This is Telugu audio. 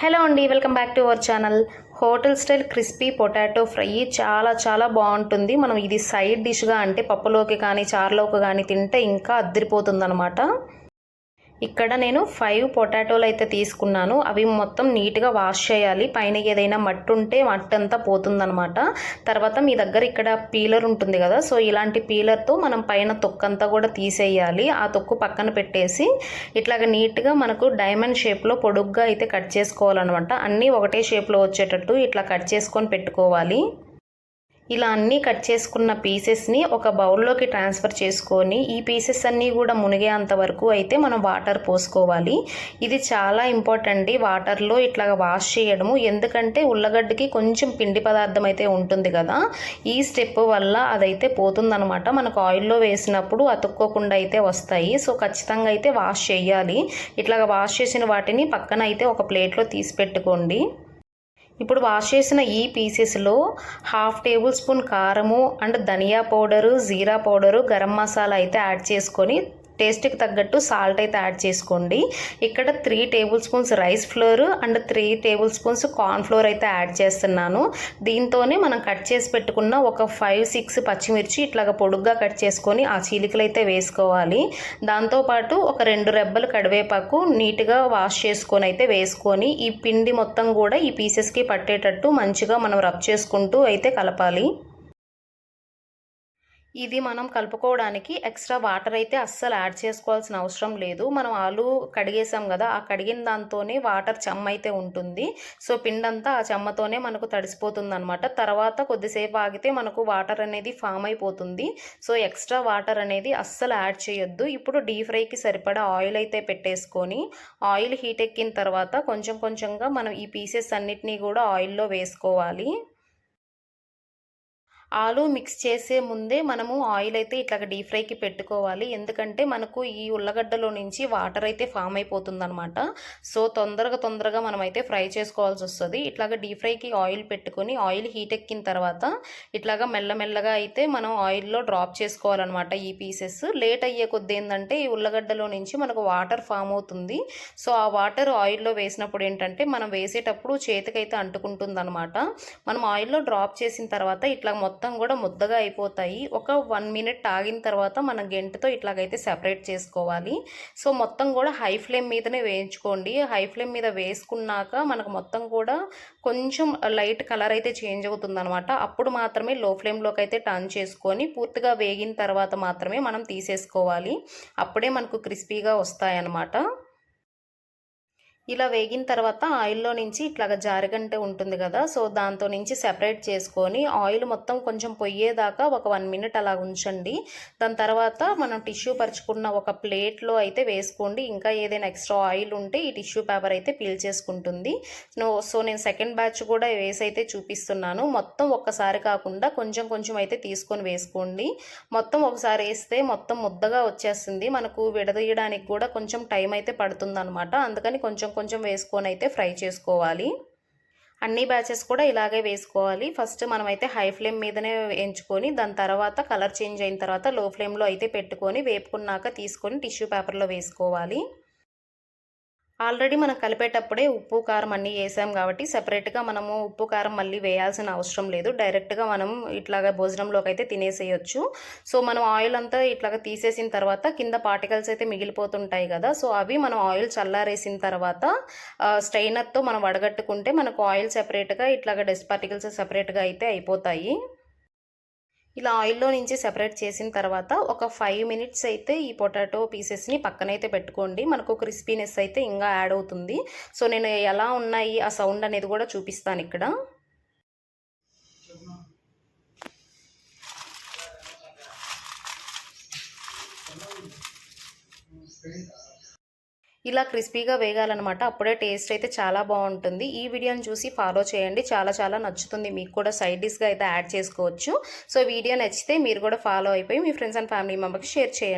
హలో అండి, welcome back to our channel. Hotel style crispy potato fry చాలా బాగుంటుంది. మనం ఇది సైడ్ డిష్గా అంటే పప్పులోకి కానీ చారులోకి కానీ తింటే ఇంకా అద్దరిపోతుంది అనమాట. ఇక్కడ నేను 5 పొటాటోలు అయితే తీసుకున్నాను. అవి మొత్తం నీట్గా వాష్ చేయాలి. పైన ఏదైనా మట్టి ఉంటే మట్టి అంతా పోతుందనమాట. తర్వాత మీ దగ్గర ఇక్కడ పీలర్ ఉంటుంది కదా, సో ఇలాంటి పీలర్తో మనం పైన తొక్కంతా కూడా తీసేయాలి. ఆ తొక్కు పక్కన పెట్టేసి ఇట్లాగ నీట్గా మనకు డైమండ్ షేప్లో పొడుగ్గా అయితే కట్ చేసుకోవాలన్నమాట. అన్నీ ఒకటే షేప్లో వచ్చేటట్టు ఇట్లా కట్ చేసుకొని పెట్టుకోవాలి. ఇలా అన్నీ కట్ చేసుకున్న పీసెస్ని ఒక బౌల్లోకి ట్రాన్స్ఫర్ చేసుకొని ఈ పీసెస్ అన్నీ కూడా మునిగేంత వరకు అయితే మనం వాటర్ పోసుకోవాలి. ఇది చాలా ఇంపార్టెంట్, వాటర్లో ఇట్లా వాష్ చేయడము. ఎందుకంటే ఉల్లగడ్డకి కొంచెం పిండి పదార్థం అయితే ఉంటుంది కదా, ఈ స్టెప్ వల్ల అదైతే పోతుందనమాట. మనకు ఆయిల్లో వేసినప్పుడు అతుక్కోకుండా అయితే వస్తాయి. సో ఖచ్చితంగా అయితే వాష్ చేయాలి. ఇట్లా వాష్ చేసిన వాటిని పక్కన అయితే ఒక ప్లేట్లో తీసి పెట్టుకోండి. ఇప్పుడు వాష్ చేసిన ఈ పీసెస్లో 1/2 టేబుల్ స్పూన్ కారము అండ్ ధనియా పౌడరు, జీరా పౌడరు, గరం మసాలా అయితే యాడ్ చేసుకొని టేస్ట్కి తగ్గట్టు సాల్ట్ అయితే యాడ్ చేసుకోండి. ఇక్కడ 3 table spoons rice flour and 3 table spoons corn flour అయితే యాడ్ చేస్తున్నాను. దీంతోనే మనం కట్ చేసి పెట్టుకున్న ఒక 5-6 పచ్చిమిర్చి ఇట్లాగా పొడుగ్గా కట్ చేసుకొని ఆ చీలికలు అయితే వేసుకోవాలి. దాంతోపాటు ఒక 2 రెబ్బలు కరివేపాకు నీట్గా వాష్ చేసుకొని అయితే వేసుకొని ఈ పిండి మొత్తం కూడా ఈ పీసెస్కి పట్టేటట్టు మంచిగా మనం రబ్ చేసుకుంటూ అయితే కలపాలి. ఇది మనం కలుపుకోవడానికి ఎక్స్ట్రా వాటర్ అయితే అస్సలు యాడ్ చేసుకోవాల్సిన అవసరం లేదు. మనం ఆలు కడిగేసాం కదా, ఆ కడిగిన దాంతోనే వాటర్ చెమ్మ అయితే ఉంటుంది. సో పిండంతా ఆ చెమ్మతోనే మనకు తడిసిపోతుంది అనమాట. తర్వాత కొద్దిసేపు ఆగితే మనకు వాటర్ అనేది ఫామ్ అయిపోతుంది. సో ఎక్స్ట్రా వాటర్ అనేది అస్సలు యాడ్ చేయొద్దు. ఇప్పుడు డీప్ ఫ్రైకి సరిపడా ఆయిల్ అయితే పెట్టేసుకొని ఆయిల్ హీట్ ఎక్కిన తర్వాత కొంచెం కొంచెంగా మనం ఈ పీసెస్ అన్నిటినీ కూడా ఆయిల్లో వేసుకోవాలి. ఆలు మిక్స్ చేసే ముందే మనము ఆయిల్ అయితే ఇట్లాగ డీప్ ఫ్రైకి పెట్టుకోవాలి. ఎందుకంటే మనకు ఈ ఉల్లగడ్డలో నుంచి వాటర్ అయితే ఫామ్ అయిపోతుందనమాట. సో తొందరగా మనం అయితే ఫ్రై చేసుకోవాల్సి వస్తుంది. ఇట్లాగ డీప్ ఫ్రైకి ఆయిల్ పెట్టుకొని ఆయిల్ హీట్ ఎక్కిన తర్వాత ఇట్లాగా మెల్లమెల్లగా అయితే మనం ఆయిల్లో డ్రాప్ చేసుకోవాలన్నమాట. ఈ పీసెస్ లేట్ అయ్యే కొద్ది ఏంటంటే ఈ ఉల్లగడ్డలో నుంచి మనకు వాటర్ ఫామ్ అవుతుంది. సో ఆ వాటర్ ఆయిల్లో వేసినప్పుడు ఏంటంటే మనం వేసేటప్పుడు చేతికైతే అంటుకుంటుంది అనమాట. మనం ఆయిల్లో డ్రాప్ చేసిన తర్వాత ఇట్లా మొత్తం కూడా ముద్దగా అయిపోతాయి. ఒక 1 మినిట్ ఆగిన తర్వాత మనం గెంటతో ఇట్లాగైతే సెపరేట్ చేసుకోవాలి. సో మొత్తం కూడా హై ఫ్లేమ్ మీదనే వేయించుకోండి. హై ఫ్లేమ్ మీద వేసుకున్నాక మనకు మొత్తం కూడా కొంచెం లైట్ కలర్ అయితే చేంజ్ అవుతుంది అనమాట. అప్పుడు మాత్రమే లో ఫ్లేమ్లోకి అయితే టర్న్ చేసుకొని పూర్తిగా వేగిన తర్వాత మాత్రమే మనం తీసేసుకోవాలి. అప్పుడే మనకు క్రిస్పీగా వస్తాయన్నమాట. ఇలా వేగిన తర్వాత ఆయిల్లో నుంచి ఇట్లాగ జారగంట ఉంటుంది కదా, సో దాంతో నుంచి సెపరేట్ చేసుకొని ఆయిల్ మొత్తం కొంచెం పొయ్యేదాకా ఒక 1 మినిట్ అలా ఉంచండి. దాని తర్వాత మనం టిష్యూ పరుచుకున్న ఒక ప్లేట్లో అయితే వేసుకోండి. ఇంకా ఏదైనా ఎక్స్ట్రా ఆయిల్ ఉంటే ఈ టిష్యూ పేపర్ అయితే పీల్ చేసుకుంటుంది. సో నేను సెకండ్ బ్యాచ్ కూడా వేసి అయితే చూపిస్తున్నాను. మొత్తం ఒక్కసారి కాకుండా కొంచెం కొంచెం అయితే తీసుకొని వేసుకోండి. మొత్తం ఒకసారి వేస్తే మొత్తం ముద్దగా వచ్చేస్తుంది. మనకు విడదీయడానికి కూడా కొంచెం టైం అయితే పడుతుంది అనమాట. అందుకని కొంచెం కొంచెం వేసుకొని అయితే ఫ్రై చేసుకోవాలి. అన్ని బ్యాచెస్ కూడా ఇలాగే వేసుకోవాలి. ఫస్ట్ మనమైతే హై ఫ్లేమ్ మీదనే ఎంచుకొని దాని తర్వాత కలర్ చేంజ్ అయిన తర్వాత లో ఫ్లేమ్లో అయితే పెట్టుకొని వేపుకున్నాక తీసుకొని టిష్యూ పేపర్లో వేసుకోవాలి. ఆల్రెడీ మనం కలిపేటప్పుడే ఉప్పు కారం అన్నీ వేసాం కాబట్టి సెపరేట్గా మనము ఉప్పు కారం మళ్ళీ వేయాల్సిన అవసరం లేదు. డైరెక్ట్గా మనం ఇట్లాగా భోజనంలోకి అయితే తినేసేయచ్చు. సో మనం ఆయిల్ అంతా ఇట్లాగా తీసేసిన తర్వాత కింద పార్టికల్స్ అయితే మిగిలిపోతుంటాయి కదా, సో అవి మనం ఆయిల్ చల్లారేసిన తర్వాత స్ట్రైనర్తో మనం వడగట్టుకుంటే మనకు ఆయిల్ సెపరేట్గా ఇట్లాగా డస్ట్ పార్టికల్స్ సెపరేట్గా అయితే అయిపోతాయి. ఇలా ఆయిల్లో నుంచి సెపరేట్ చేసిన తర్వాత ఒక 5 మినిట్స్ అయితే ఈ పొటాటో పీసెస్ని పక్కనైతే పెట్టుకోండి. మనకు క్రిస్పీనెస్ అయితే ఇంకా యాడ్ అవుతుంది. సో నేను ఎలా ఉన్నాయి ఆ సౌండ్ అనేది కూడా చూపిస్తాను ఇక్కడ. ఇలా క్రిస్పీగా వేగాలన్నమాట. అప్పుడే టేస్ట్ అయితే చాలా బాగుంటుంది. ఈ వీడియోని చూసి ఫాలో చేయండి, చాలా నచ్చుతుంది. మీకు కూడా సైడ్ డిష్గా అయితే యాడ్ చేసుకోవచ్చు. సో వీడియో నచ్చితే మీరు కూడా ఫాలో అయిపోయి మీ ఫ్రెండ్స్ అండ్ ఫ్యామిలీ మెంబర్కి షేర్ చేయండి.